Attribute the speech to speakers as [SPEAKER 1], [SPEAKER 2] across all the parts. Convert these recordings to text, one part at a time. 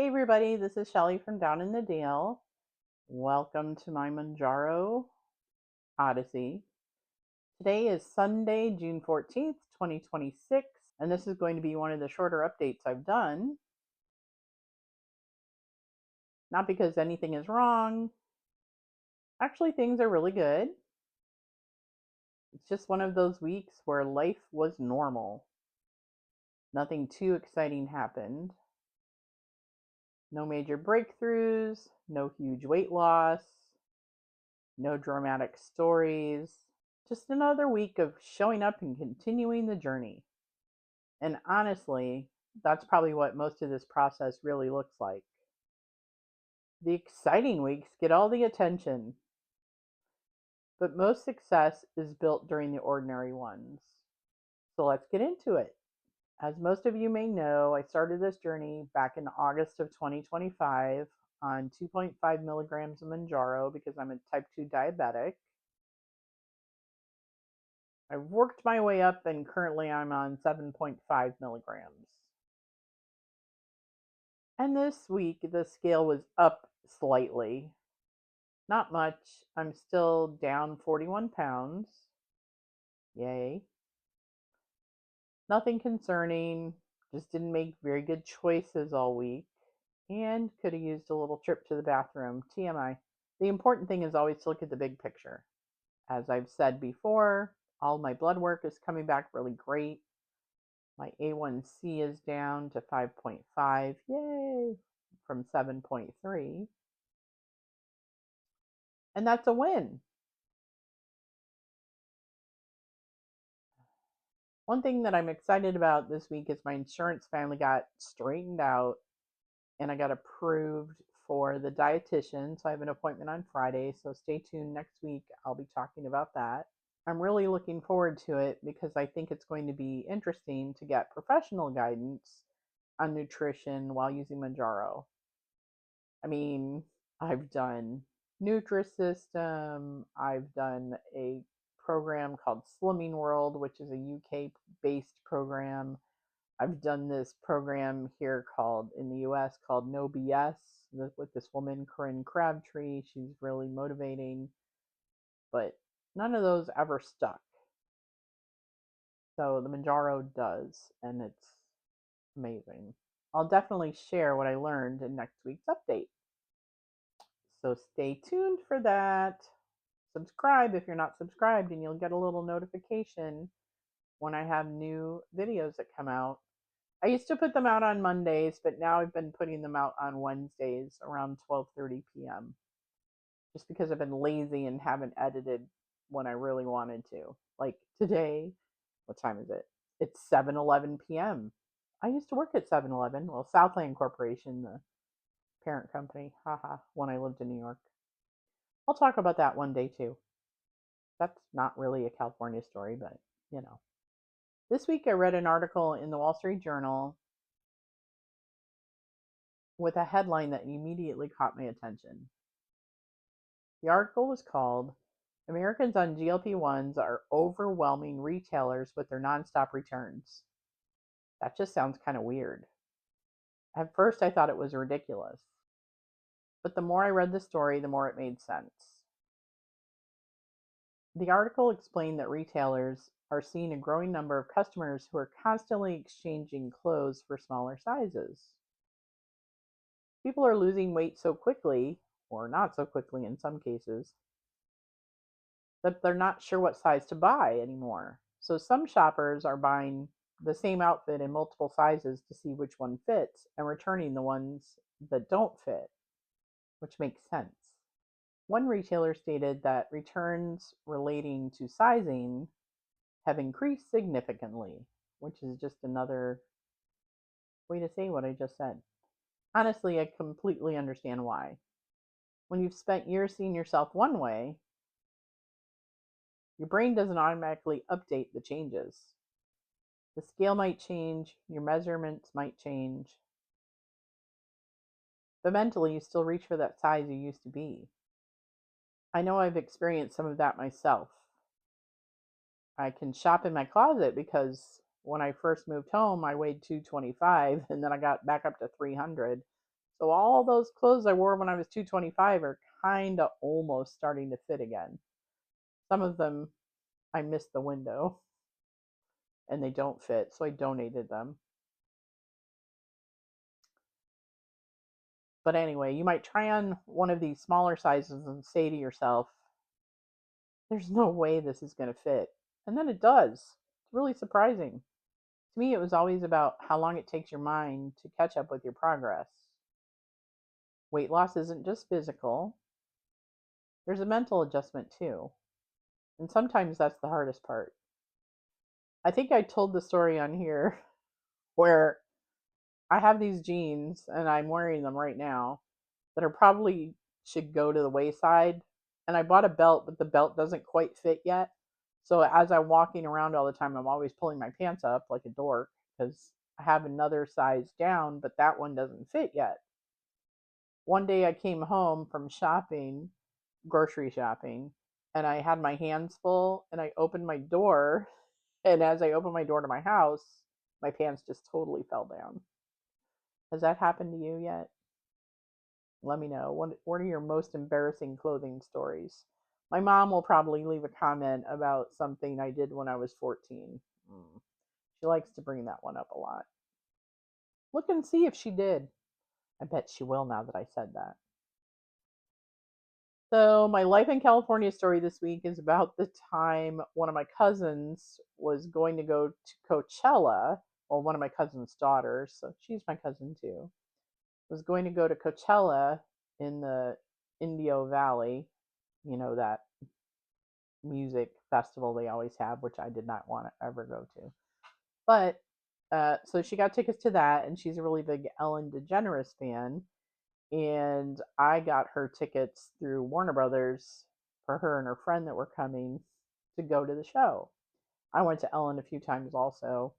[SPEAKER 1] Hey everybody, this is Shelly from Down in the Dale. Welcome to my Mounjaro Odyssey. Today is Sunday, June 14th, 2026, and this is going to be one of the shorter updates I've done. Not because anything is wrong. Actually, things are really good. It's just one of those weeks where life was normal. Nothing too exciting happened. No major breakthroughs, no huge weight loss, no dramatic stories. Just another week of showing up and continuing the journey. And honestly, that's probably what most of this process really looks like. The exciting weeks get all the attention, but most success is built during the ordinary ones. So let's get into it. As most of you may know, I started this journey back in August of 2025 on 2.5 milligrams of Mounjaro because I'm a type 2 diabetic. I've worked my way up and currently I'm on 7.5 milligrams. And this week the scale was up slightly. Not much. I'm still down 41 pounds. Yay. Nothing concerning. Just didn't make very good choices all week. And could have used a little trip to the bathroom. TMI. The important thing is always to look at the big picture. As I've said before, all my blood work is coming back really great. My A1C is down to 5.5. Yay! From 7.3. And that's a win. One thing that I'm excited about this week is my insurance finally got straightened out and I got approved for the dietitian. So I have an appointment on Friday. So stay tuned next week. I'll be talking about that. I'm really looking forward to it because I think it's going to be interesting to get professional guidance on nutrition while using Mounjaro. I mean, I've done Nutrisystem, I've done a program called Slimming World, which is a UK based program. I've done this program here called in the US called No BS with this woman, Corinne Crabtree. She's really motivating, but none of those ever stuck. So the Mounjaro does, and it's amazing. I'll definitely share what I learned in next week's update. So stay tuned for that. Subscribe if you're not subscribed, and you'll get a little notification when I have new videos that come out. I used to put them out on Mondays, but now I've been putting them out on Wednesdays around 12:30 p.m. just because I've been lazy and haven't edited when I really wanted to. Like today, what time is it? It's 7:11 p.m. I used to work at 7-Eleven, well, Southland Corporation, the parent company, haha, when I lived in New York. I'll talk about that one day too. That's not really a California story, but you know. This week I read an article in the Wall Street Journal with a headline that immediately caught my attention. The article was called Americans on GLP-1s are overwhelming retailers with their nonstop returns. That just sounds kind of weird. At first I thought it was ridiculous. But the more I read the story, the more it made sense. The article explained that retailers are seeing a growing number of customers who are constantly exchanging clothes for smaller sizes. People are losing weight so quickly, or not so quickly in some cases, that they're not sure what size to buy anymore. So some shoppers are buying the same outfit in multiple sizes to see which one fits and returning the ones that don't fit, which makes sense. One retailer stated that returns relating to sizing have increased significantly, which is just another way to say what I just said. Honestly, I completely understand why. When you've spent years seeing yourself one way, your brain doesn't automatically update the changes. The scale might change, your measurements might change, but mentally you still reach for that size you used to be. I know I've experienced some of that myself. I can shop in my closet because when I first moved home, I weighed 225 and then I got back up to 300. So all those clothes I wore when I was 225 are kind of almost starting to fit again. Some of them I missed the window and they don't fit, so I donated them. But anyway, you might try on one of these smaller sizes and say to yourself, there's no way this is going to fit. And then it does. It's really surprising. To me, it was always about how long it takes your mind to catch up with your progress. Weight loss isn't just physical, there's a mental adjustment too. And sometimes that's the hardest part. I think I told the story on here where I have these jeans and I'm wearing them right now that are probably should go to the wayside. And I bought a belt, but the belt doesn't quite fit yet. So as I'm walking around all the time, I'm always pulling my pants up like a dork because I have another size down, but that one doesn't fit yet. One day I came home from shopping, grocery shopping, and I had my hands full and I opened my door. And as I opened my door to my house, my pants just totally fell down. Has that happened to you yet? Let me know. What are your most embarrassing clothing stories? My mom will probably leave a comment about something I did when I was 14. She likes to bring that one up a lot. Look and see if she did. I bet she will now that I said that. So, my life in California story this week is about the time one of my cousins was going to go to Coachella. Well, one of my cousin's daughters, so she's my cousin too, was going to go to Coachella in the Indio Valley, you know, that music festival they always have, which I did not want to ever go to. But so she got tickets to that, and she's a really big Ellen DeGeneres fan. And I got her tickets through Warner Brothers for her and her friend that were coming to go to the show. I went to Ellen a few times also.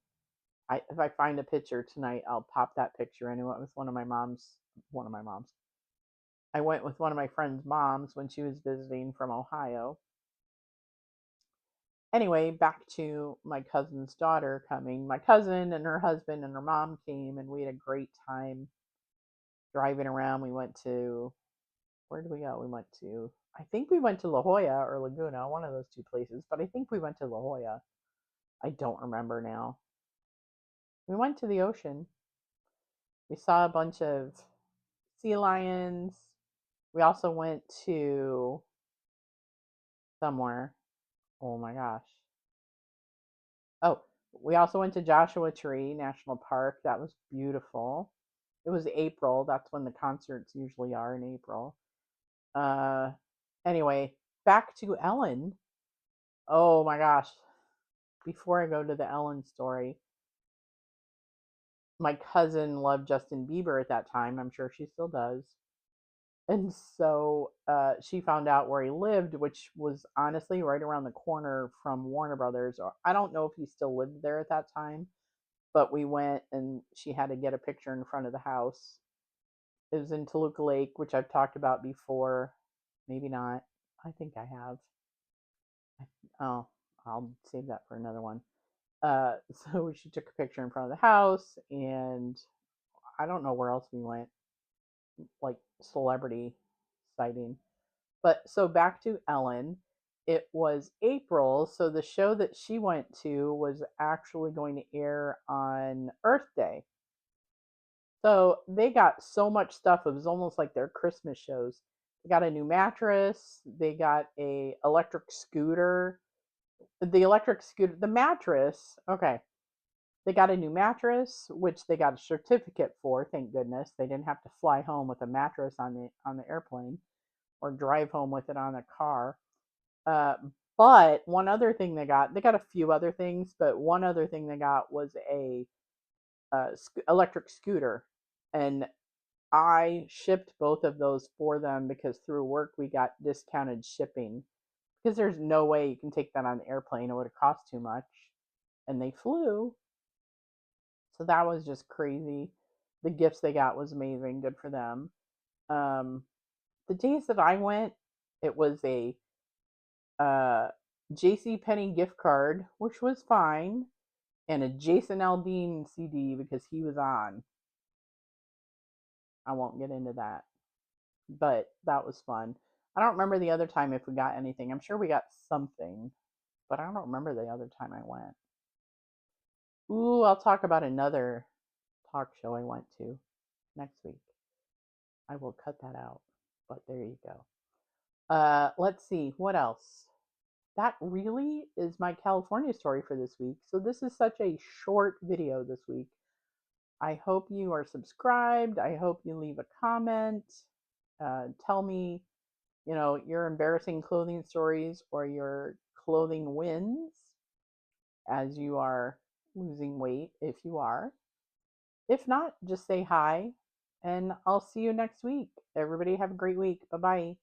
[SPEAKER 1] If I find a picture tonight, I'll pop that picture in. I went with one of my moms. I went with one of my friend's moms when she was visiting from Ohio. Anyway, back to my cousin's daughter coming. My cousin and her husband and her mom came, and we had a great time driving around. We went to, where did we go? I think we went to La Jolla or Laguna, one of those two places, but I think we went to La Jolla. I don't remember now. We went to the ocean. We saw a bunch of sea lions. We also went to somewhere. Oh my gosh. Oh, we also went to Joshua Tree National Park. That was beautiful. It was April. That's when the concerts usually are, in April. Uh, anyway, back to Ellen. Oh my gosh. Before I go to the Ellen story, my cousin loved Justin Bieber at that time. I'm sure she still does. And so she found out where he lived, which was honestly right around the corner from Warner Brothers. Or I don't know if he still lived there at that time, but we went and she had to get a picture in front of the house. It was in Toluca Lake, which I've talked about before. Maybe not. I think I have. Oh, I'll save that for another one. So she took a picture in front of the house, and I don't know where else we went, like celebrity sighting. But so back to Ellen. It was April, so the show that she went to was actually going to air on Earth Day. So they got so much stuff. It was almost like their Christmas shows. They got a new mattress. They got a electric scooter. The mattress. Okay, they got a new mattress, which they got a certificate for. Thank goodness they didn't have to fly home with a mattress on the airplane or drive home with it on a car. Uh, but one other thing they got a few other things, but one other thing they got was a electric scooter, and I shipped both of those for them because through work we got discounted shipping because there's no way you can take that on the airplane. It would have cost too much. And they flew. So that was just crazy. The gifts they got was amazing. Good for them. Um, the days that I went, it was a uh, J.C. Penney gift card, which was fine, and a Jason Aldean CD because he was on. I won't get into that, but that was fun. I don't remember the other time if we got anything. I'm sure we got something, but I don't remember the other time I went. Ooh, I'll talk about another talk show I went to next week. I will cut that out, but there you go. Let's see, what else? That really is my California story for this week. So this is such a short video this week. I hope you are subscribed. I hope you leave a comment. Tell me, your embarrassing clothing stories or your clothing wins as you are losing weight, if you are. If not, just say hi and I'll see you next week. Everybody have a great week. Bye bye.